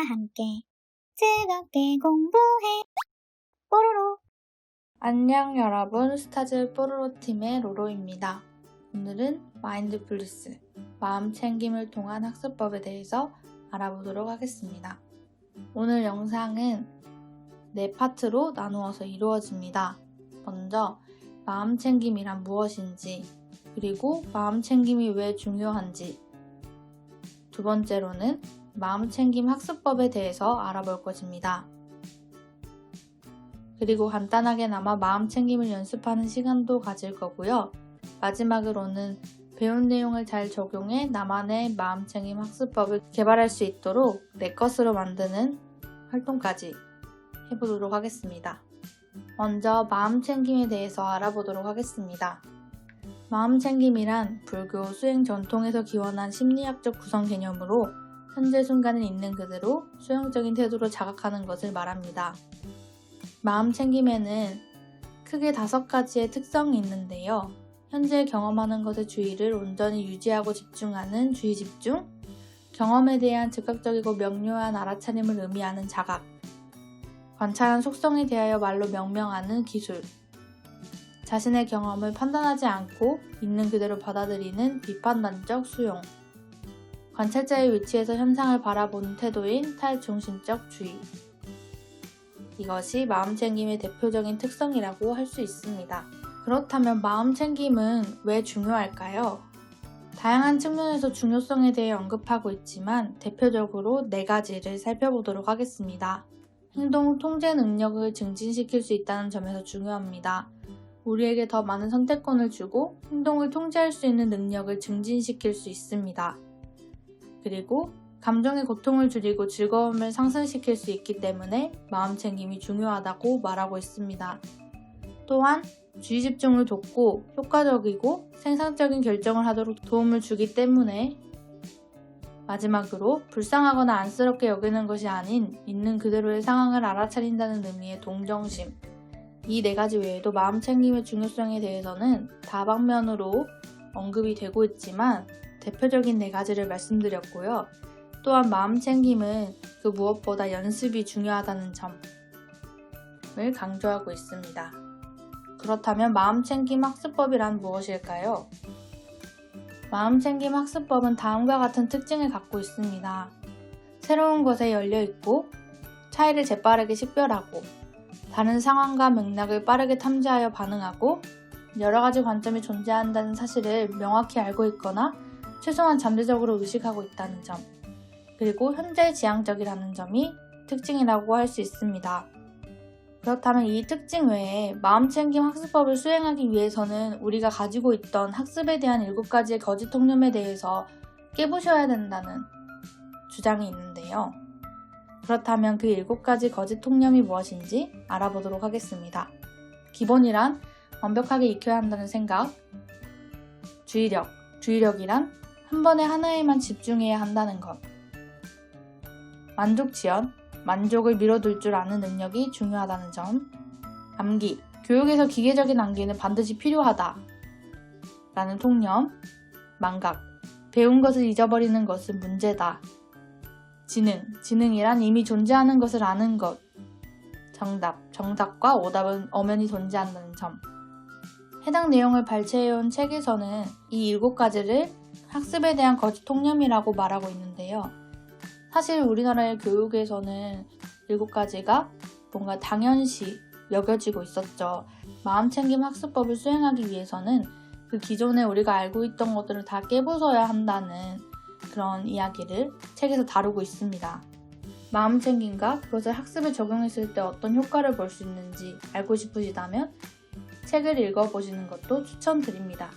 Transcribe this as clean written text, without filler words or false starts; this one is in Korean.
함께 즐겁게 공부해. 뽀로로. 안녕 여러분, 스타즈 뽀로로 팀의 로로입니다. 오늘은 마인드풀리스, 마음 챙김을 통한 학습법에 대해서 알아보도록 하겠습니다. 오늘 영상은 4파트로 나누어서 이루어집니다. 먼저 마음 챙김이란 무엇인지, 그리고 마음 챙김이 왜 중요한지, 두 번째로는 마음 챙김 학습법에 대해서 알아볼 것입니다. 그리고 간단하게나마 마음 챙김을 연습하는 시간도 가질 거고요. 마지막으로는 배운 내용을 잘 적용해 나만의 마음 챙김 학습법을 개발할 수 있도록 내 것으로 만드는 활동까지 해보도록 하겠습니다. 먼저 마음 챙김에 대해서 알아보도록 하겠습니다. 마음 챙김이란 불교 수행 전통에서 기원한 심리학적 구성 개념으로 현재 순간을 있는 그대로 수용적인 태도로 자각하는 것을 말합니다. 마음 챙김에는 크게 5가지의 특성이 있는데요. 현재 경험하는 것의 주의를 온전히 유지하고 집중하는 주의 집중, 경험에 대한 즉각적이고 명료한 알아차림을 의미하는 자각, 관찰한 속성에 대하여 말로 명명하는 기술, 자신의 경험을 판단하지 않고 있는 그대로 받아들이는 비판단적 수용, 관찰자의 위치에서 현상을 바라보는 태도인 탈중심적 주의. 이것이 마음 챙김의 대표적인 특성이라고 할 수 있습니다. 그렇다면 마음 챙김은 왜 중요할까요? 다양한 측면에서 중요성에 대해 언급하고 있지만 대표적으로 4가지를 살펴보도록 하겠습니다. 행동 통제 능력을 증진시킬 수 있다는 점에서 중요합니다. 우리에게 더 많은 선택권을 주고 행동을 통제할 수 있는 능력을 증진시킬 수 있습니다. 그리고 감정의 고통을 줄이고 즐거움을 상승시킬 수 있기 때문에 마음 챙김이 중요하다고 말하고 있습니다. 또한 주의 집중을 돕고 효과적이고 생산적인 결정을 하도록 도움을 주기 때문에, 마지막으로 불쌍하거나 안쓰럽게 여기는 것이 아닌 있는 그대로의 상황을 알아차린다는 의미의 동정심. 이 4가지 외에도 마음 챙김의 중요성에 대해서는 다방면으로 언급이 되고 있지만 대표적인 4가지를 말씀드렸고요. 또한 마음 챙김은 그 무엇보다 연습이 중요하다는 점을 강조하고 있습니다. 그렇다면 마음 챙김 학습법이란 무엇일까요? 마음 챙김 학습법은 다음과 같은 특징을 갖고 있습니다. 새로운 것에 열려 있고, 차이를 재빠르게 식별하고, 다른 상황과 맥락을 빠르게 탐지하여 반응하고, 여러 가지 관점이 존재한다는 사실을 명확히 알고 있거나 최소한 잠재적으로 의식하고 있다는 점, 그리고 현재지향적이라는 점이 특징이라고 할 수 있습니다. 그렇다면 이 특징 외에 마음 챙김 학습법을 수행하기 위해서는 우리가 가지고 있던 학습에 대한 7가지의 거짓 통념에 대해서 깨부셔야 된다는 주장이 있는데요. 그렇다면 그 7가지 거짓 통념이 무엇인지 알아보도록 하겠습니다. 기본이란 완벽하게 익혀야 한다는 생각, 주의력이란 한 번에 하나에만 집중해야 한다는 것, 만족지연, 만족을 미뤄둘 줄 아는 능력이 중요하다는 점, 암기, 교육에서 기계적인 암기는 반드시 필요하다 라는 통념, 망각, 배운 것을 잊어버리는 것은 문제다, 지능이란 이미 존재하는 것을 아는 것, 정답과 오답은 엄연히 존재한다는 점. 해당 내용을 발췌해온 책에서는 이 7가지를 학습에 대한 거짓 통념이라고 말하고 있는데요. 사실 우리나라의 교육에서는 7가지가 뭔가 당연시 여겨지고 있었죠. 마음 챙김 학습법을 수행하기 위해서는 그 기존에 우리가 알고 있던 것들을 다 깨부숴야 한다는 그런 이야기를 책에서 다루고 있습니다. 마음 챙김과 그것을 학습에 적용했을 때 어떤 효과를 볼 수 있는지 알고 싶으시다면 책을 읽어보시는 것도 추천드립니다.